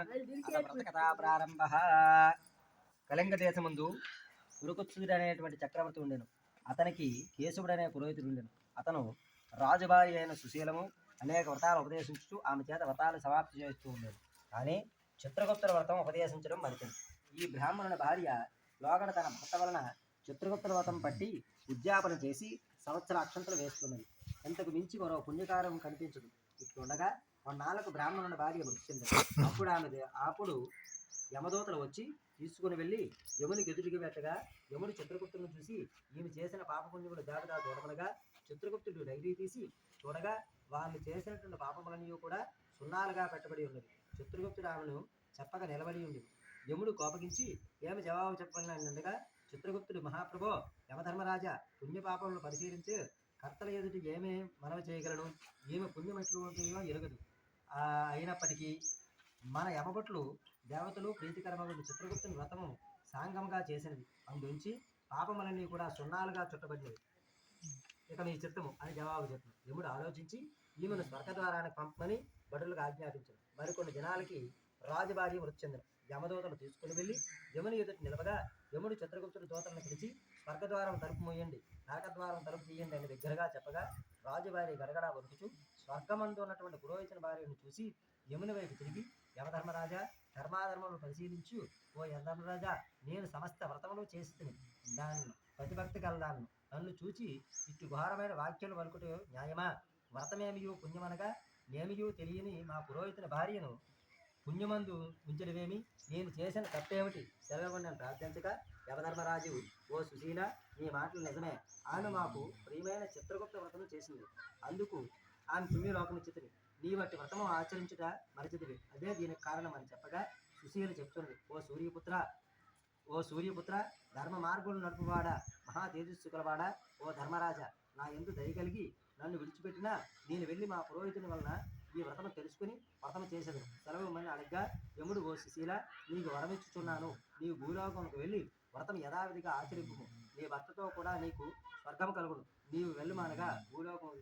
వ్రతకథా ప్రారంభ. కళింగ దేశమందు కురుకుత్సుడు అనేటువంటి చక్రవర్తి ఉండెను. అతనికి కేశవుడు అనే పురోహితుడు ఉండెను. అతను రాజుబారి అయిన సుశీలము అనేక వ్రతాలు ఉపదేశించుతూ ఆమె చేత వ్రతాలు సమాప్తి చేస్తూ ఉండేది. కానీ చిత్రగుప్తుల వ్రతం ఉపదేశించడం మరిచింది. ఈ బ్రాహ్మణుని భార్య లోగడ తన భర్త వలన చిత్రగుప్తుల వ్రతం పట్టి ఉద్యాపన చేసి సంవత్సర అక్షంతలు వేస్తున్నది. ఇంతకు మించి మరో పుణ్యకారం కనిపించదు. ఇట్లుండగా కొన్నాళ్లకు బ్రాహ్మణుని భార్య మృతి చెందింది. అప్పుడు యమదూతలు వచ్చి తీసుకుని వెళ్ళి యమునికి ఎదుటికి పెట్టగా యముడు చిత్రగుప్తులను చూసి ఈమె చేసిన పాపపుణ్యముల జాబితా చూడమనగా చిత్రగుప్తుడు డైరీ తీసి చూడగా వాళ్ళు చేసినటువంటి పాపములన్నీ కూడా సున్నాలుగా పెట్టబడి ఉన్నది. చిత్రగుప్తుడు ఆమెను చెప్పక నిలబడి ఉంది. యముడు కోపగించి ఏమి జవాబు చెప్పాలని ఉండగా చిత్రగుప్తుడు మహాప్రభో యమధర్మరాజా పుణ్యపాపములను పరిశీలించి కర్తల ఎదుటి ఏమే మనవి చేయగలను, ఏమి పుణ్యమెట్లు ఉంటుందో ఎరగదు. అయినప్పటికీ మన యమభట్లు దేవతలు ప్రీతికరమైన చిత్రగుప్తుని వ్రతము సాంగంగా చేసినది. అందుంచి పాపములన్నీ కూడా సున్నాలుగా చుట్టబడినవి. ఇక నీ చిత్తము అని జవాబు చెప్పను. యముడు ఆలోచించి ఈమెను స్వర్గద్వారానికి పంపమని భటులకు ఆజ్ఞాపించాడు. మరికొన్ని దినాలకి రాజుభార్య మృతి చెందను. యమదూతలు తీసుకుని వెళ్ళి యముని ఎదుటి నిలబగా యముడు చిత్రగుప్తుడి దూతలను పిలిచి స్వర్గద్వారం తలుపు మూయండి, నరకద్వారం తలుపు తీయండి అని దగ్గరగా చెప్పగా రాజుభార్య గడగడా వణుకుచూ స్వర్గమందు ఉన్నటువంటి పురోహితుని భార్యను చూసి యముని వైపు తిరిగి యమధర్మరాజా ధర్మాధర్మములు పరిశీలించు. ఓ యమధర్మరాజా నేను సమస్త వ్రతములు చేసి దాన్ని ప్రతిభక్తి కలదాను. నన్ను చూచి ఇటు ఘోరమైన వాక్యాలు వలుకుట న్యాయమా? వ్రతమేమియో పుణ్యమనగా నేమియో తెలియని మా పురోహితుని భార్యను పుణ్యమందు ఉంచడమేమి? నేను చేసిన తప్పేమిటి? సెలవుని ప్రార్థించగా యమధర్మరాజు ఓ సుశీల నీ మాటలు నిజమే. ఆమె మాకు ప్రియమైన చిత్రగుప్త వ్రతము చేసింది. అందుకు ఆమె పుణ్యలోకమిచ్చితివి. నీ బట్టి వ్రతము ఆచరించుట మరచితివి. అదే దీనికి కారణం అని చెప్పగా సుశీల చెప్తున్నది. ఓ సూర్యపుత్ర ధర్మ మార్గులు నడుపువాడా, మహా తేజస్సు కలవాడా, ఓ ధర్మరాజా నా ఎందు దయ కలిగి నన్ను విడిచిపెట్టినా నేను వెళ్ళి మా పురోహితుని వలన ఈ వ్రతము తెలుసుకుని వ్రతము చేసేది సెలవుమని అడగ్గా యముడు ఓ సుశీల నీకు వరమిచ్చుచున్నాను. నీవు భూలోకముకు వెళ్ళి వ్రతం యథావిధిగా ఆచరింపు. నీ భర్తతో కూడా నీకు స్వర్గము కలుగును. నీవు వెళ్ళుమానగా భూలోకము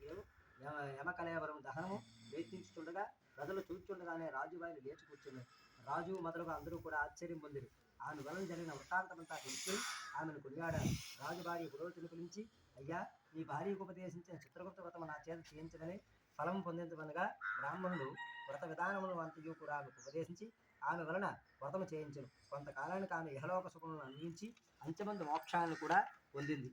యమకలేవరం దహనము వేధించుతుండగా ప్రజలు చూచుండగానే రాజుబాయిని లేచి కూర్చున్నారు. రాజు మొదలుగా అందరూ కూడా ఆశ్చర్యం పొందిరు. ఆమె వలన జరిగిన వృత్తాంతమంతా తెలుసుకుని ఆమెను కొనియాడారు. రాజుభార్య పురోహితుని పిలిచి అయ్యా నీ భార్యకు ఉపదేశించిన చిత్రగుప్త వ్రతము నా చేత చేయించమని ఫలం పొందించమనగా బ్రాహ్మణుడు వ్రత విధానమును అంతయు కూడా ఆమెకు ఉపదేశించి ఆమె వలన వ్రతము చేయించను. కొంతకాలానికి ఆమె ఇహలోక సుఖములను అందించి అంచెమంది మోక్షాలను కూడా పొందింది.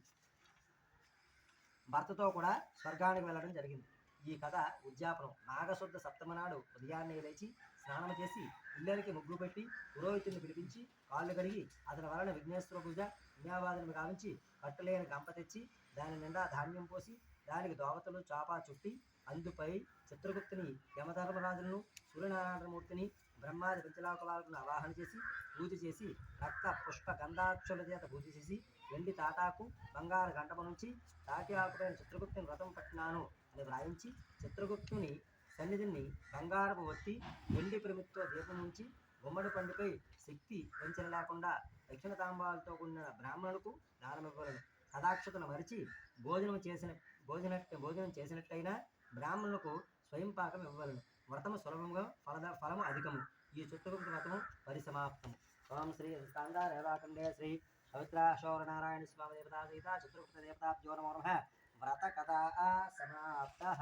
భర్తతో కూడా స్వర్గానికి వెళ్ళడం జరిగింది. ఈ కథ ఉద్యాపనం. నాగశుద్ధ సప్తమ నాడు ఉదయాన్నే లేచి స్నానం చేసి ఇళ్ళకి ముగ్గు పెట్టి పురోహితుని పిలిపించి కాళ్ళు కడిగి అతని వలన విఘ్నేశ్వర పూజ పుణ్యావాదనము గావించి కట్టలేని గంప తెచ్చి దాని నిండా ధాన్యం పోసి దానికి దోవతలు చాపా చుట్టి అందుపై చిత్రగుప్తుని యమధర్మరాజులను సూర్యనారాయణమూర్తిని బ్రహ్మాది పంచలోకపాలకులను ఆవాహన చేసి పూజ చేసి రక్త పుష్ప గంధాక్షుల చేత పూజ చేసి వెండి తాటాకు బంగారు గంటము నుంచి తాటి ఆకుపైన చిత్రగుప్తుని వ్రతం పట్టినాను అని వ్రాయించి చిత్రగుప్తుని సన్నిధిని బంగారపు ఒత్తి వెండి ప్రమితితో దీపం ఉంచి గుమ్మడి పండుపై శక్తి పెంచన లేకుండా దక్షిణ తాంబాలతో కూడిన బ్రాహ్మణులకు దానమివ్వలను. కథాక్షతను మరిచి భోజనం చేసినట్లయినా బ్రాహ్మణులకు స్వయం పాకం ఇవ్వలను. వ్రతము సులభంగా ఫలము అధికము. ఈ చిత్రగుప్త వ్రతము పరిసమాప్తము. ఓం శ్రీ స్కందారేవాఖండే శ్రీ పవిత్రాశోరనారాయణ స్వామి దేవతా సహిత చిత్రగుప్త దేవతాభ్యో నమో నమః. వ్రత కథా సమాప్తః.